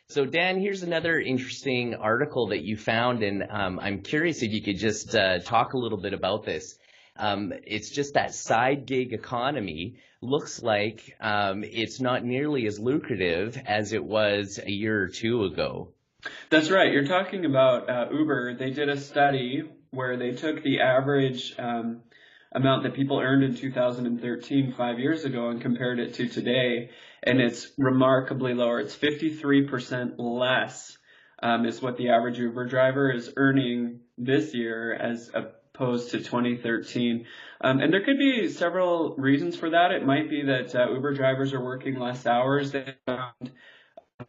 So Dan, here's another interesting article that you found, and I'm curious if you could just talk a little bit about this. It's just that side gig economy looks like it's not nearly as lucrative as it was a year or two ago. That's right. You're talking about Uber. They did a study where they took the average amount that people earned in 2013, 5 years ago, and compared it to today, and it's remarkably lower. It's 53% less is what the average Uber driver is earning this year as opposed to 2013. And there could be several reasons for that. It might be that Uber drivers are working less hours.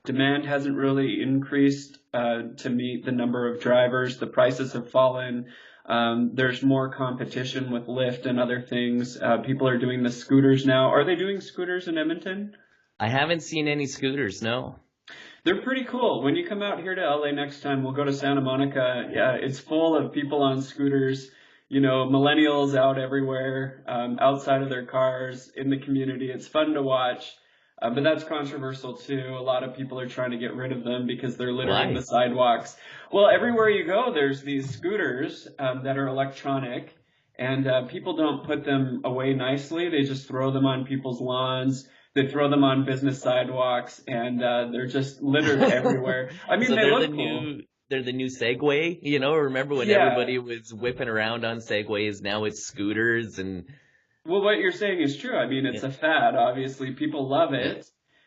Demand hasn't really increased to meet the number of drivers. The prices have fallen. There's more competition with Lyft and other things. People are doing the scooters now. Are they doing scooters in Edmonton? I haven't seen any scooters, no. They're pretty cool. When you come out here to LA next time, we'll go to Santa Monica. Yeah, it's full of people on scooters, millennials out everywhere, outside of their cars, in the community. It's fun to watch. But that's controversial too. A lot of people are trying to get rid of them because they're littering the sidewalks. Well, everywhere you go, there's these scooters that are electronic, and people don't put them away nicely. They just throw them on people's lawns. They throw them on business sidewalks, and they're just littered everywhere. I mean, so they look cool. They're the new Segway. Remember when everybody was whipping around on Segways? Now it's scooters and... Well, what you're saying is true. I mean, it's a fad. Obviously, people love it.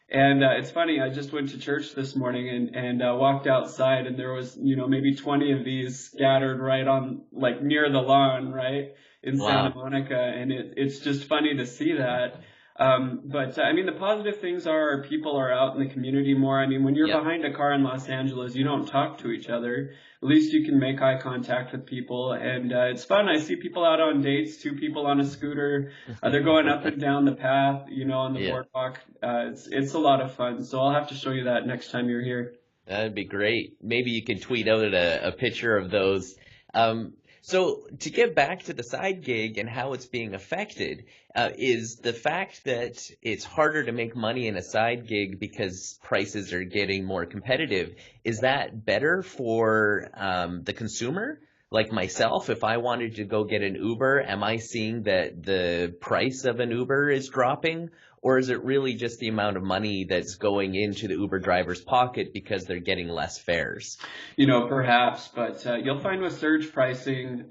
And it's funny. I just went to church this morning and walked outside, and there was, maybe 20 of these scattered right on, like, near the lawn, right, in Santa Monica. And it's just funny to see that. But I mean, the positive things are people are out in the community more. I mean, when you're behind a car in Los Angeles, you don't talk to each other. At least you can make eye contact with people, and it's fun. I see people out on dates, two people on a scooter. They're going up and down the path, on the boardwalk. It's a lot of fun. So I'll have to show you that next time you're here. That'd be great. Maybe you can tweet out a picture of those. So to get back to the side gig and how it's being affected, is the fact that it's harder to make money in a side gig because prices are getting more competitive, is that better for the consumer? Like myself, if I wanted to go get an Uber, am I seeing that the price of an Uber is dropping? Or is it really just the amount of money that's going into the Uber driver's pocket because they're getting less fares? Perhaps, but you'll find with surge pricing,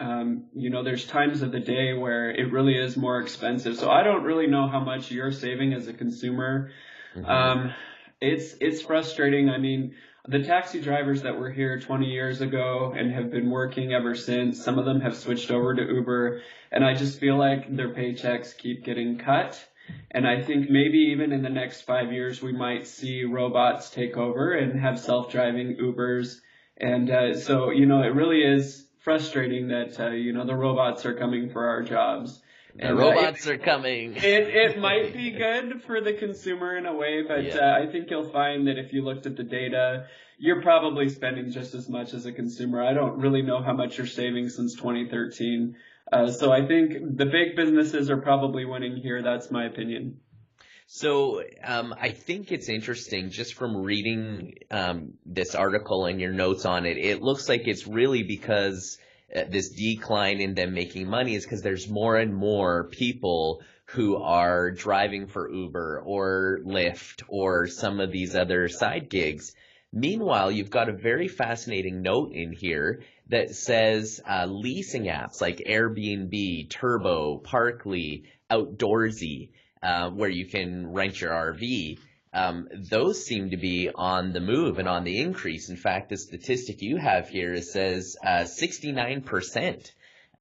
there's times of the day where it really is more expensive. So I don't really know how much you're saving as a consumer. Mm-hmm. It's frustrating. I mean, the taxi drivers that were here 20 years ago and have been working ever since, some of them have switched over to Uber, and I just feel like their paychecks keep getting cut. And I think maybe even in the next 5 years, we might see robots take over and have self-driving Ubers. And so, it really is frustrating that, the robots are coming for our jobs. The robots are coming. It might be good for the consumer in a way, but I think you'll find that if you looked at the data, you're probably spending just as much as a consumer. I don't really know how much you're saving since 2013. So I think the big businesses are probably winning here. That's my opinion. So I think it's interesting just from reading this article and your notes on it. It looks like it's really because this decline in them making money is because there's more and more people who are driving for Uber or Lyft or some of these other side gigs. Meanwhile, you've got a very fascinating note in here that says leasing apps like Airbnb, Turo, Parklee, Outdoorsy, where you can rent your RV, those seem to be on the move and on the increase. In fact, the statistic you have here says 69%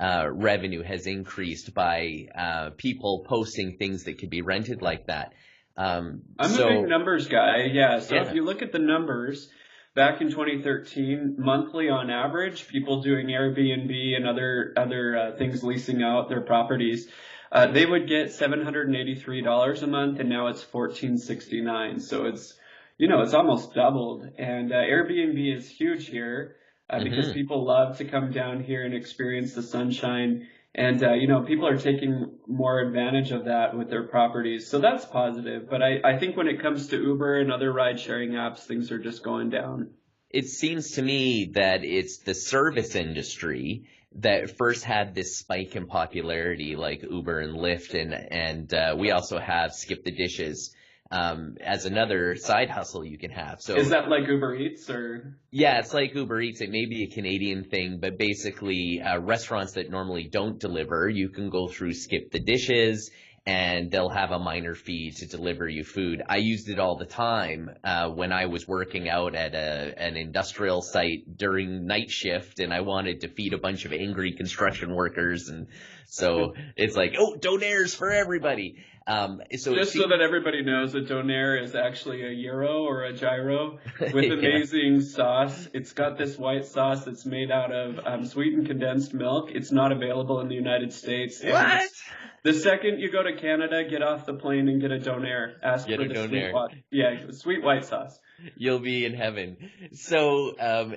revenue has increased by people posting things that could be rented like that. I'm a big numbers guy, So if you look at the numbers, back in 2013, monthly on average, people doing Airbnb and other things leasing out their properties, they would get $783 a month, and now it's $1,469. So it's almost doubled. And Airbnb is huge here because people love to come down here and experience the sunshine And, people are taking more advantage of that with their properties. So that's positive. But I think when it comes to Uber and other ride sharing apps, things are just going down. It seems to me that it's the service industry that first had this spike in popularity, like Uber and Lyft, and we also have Skip the Dishes as another side hustle you can have. So is that like Uber Eats or? Yeah, it's like Uber Eats. It may be a Canadian thing, but basically restaurants that normally don't deliver, you can go through Skip the Dishes, and they'll have a minor fee to deliver you food. I used it all the time when I was working out at an industrial site during night shift, and I wanted to feed a bunch of angry construction workers, and so it's like, oh, donaires for everybody. So that everybody knows, a donaire is actually a gyro or a gyro with amazing sauce. It's got this white sauce that's made out of sweetened condensed milk. It's not available in the United States. What? The second you go to Canada, get off the plane and get a donaire. Ask for the sweet white sauce. You'll be in heaven. So,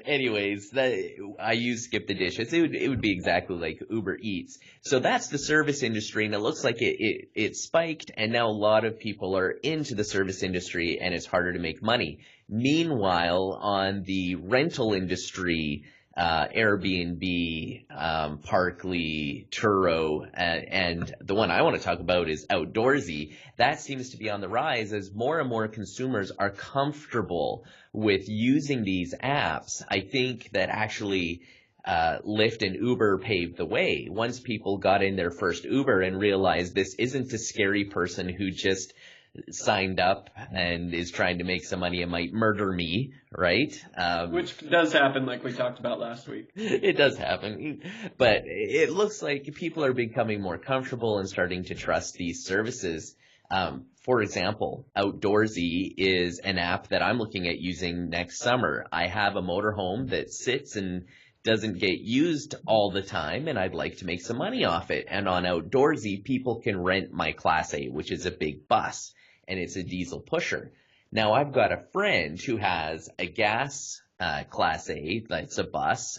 anyways, I use Skip the Dishes. It would be exactly like Uber Eats. So that's the service industry, and it looks like it spiked, and now a lot of people are into the service industry, and it's harder to make money. Meanwhile, on the rental industry, Airbnb, Parklee, Turo, and the one I want to talk about is Outdoorsy. That seems to be on the rise as more and more consumers are comfortable with using these apps. I think that actually Lyft and Uber paved the way. Once people got in their first Uber and realized this isn't a scary person who just signed up and is trying to make some money and might murder me, right? Which does happen, like we talked about last week. It does happen. But it looks like people are becoming more comfortable and starting to trust these services. For example, Outdoorsy is an app that I'm looking at using next summer. I have a motorhome that sits and doesn't get used all the time, and I'd like to make some money off it. And on Outdoorsy, people can rent my Class A, which is a big bus, and it's a diesel pusher. Now, I've got a friend who has a gas Class A, that's a bus,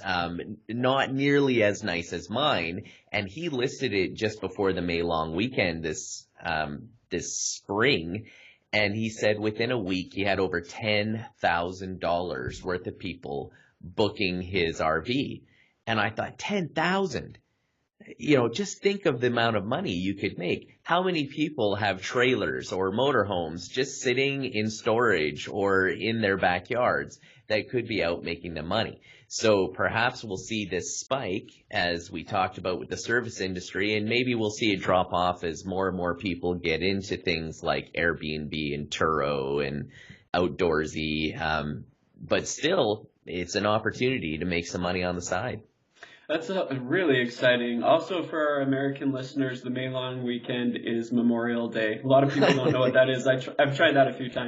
not nearly as nice as mine, and he listed it just before the May long weekend this spring, and he said within a week he had over $10,000 worth of people booking his RV. And I thought, 10,000? Just think of the amount of money you could make. How many people have trailers or motorhomes just sitting in storage or in their backyards that could be out making them money? So perhaps we'll see this spike, as we talked about with the service industry, and maybe we'll see it drop off as more and more people get into things like Airbnb and Turo and Outdoorsy. But still, it's an opportunity to make some money on the side. That's really exciting. Also, for our American listeners, the May long weekend is Memorial Day. A lot of people don't know what that is. I've tried that a few times.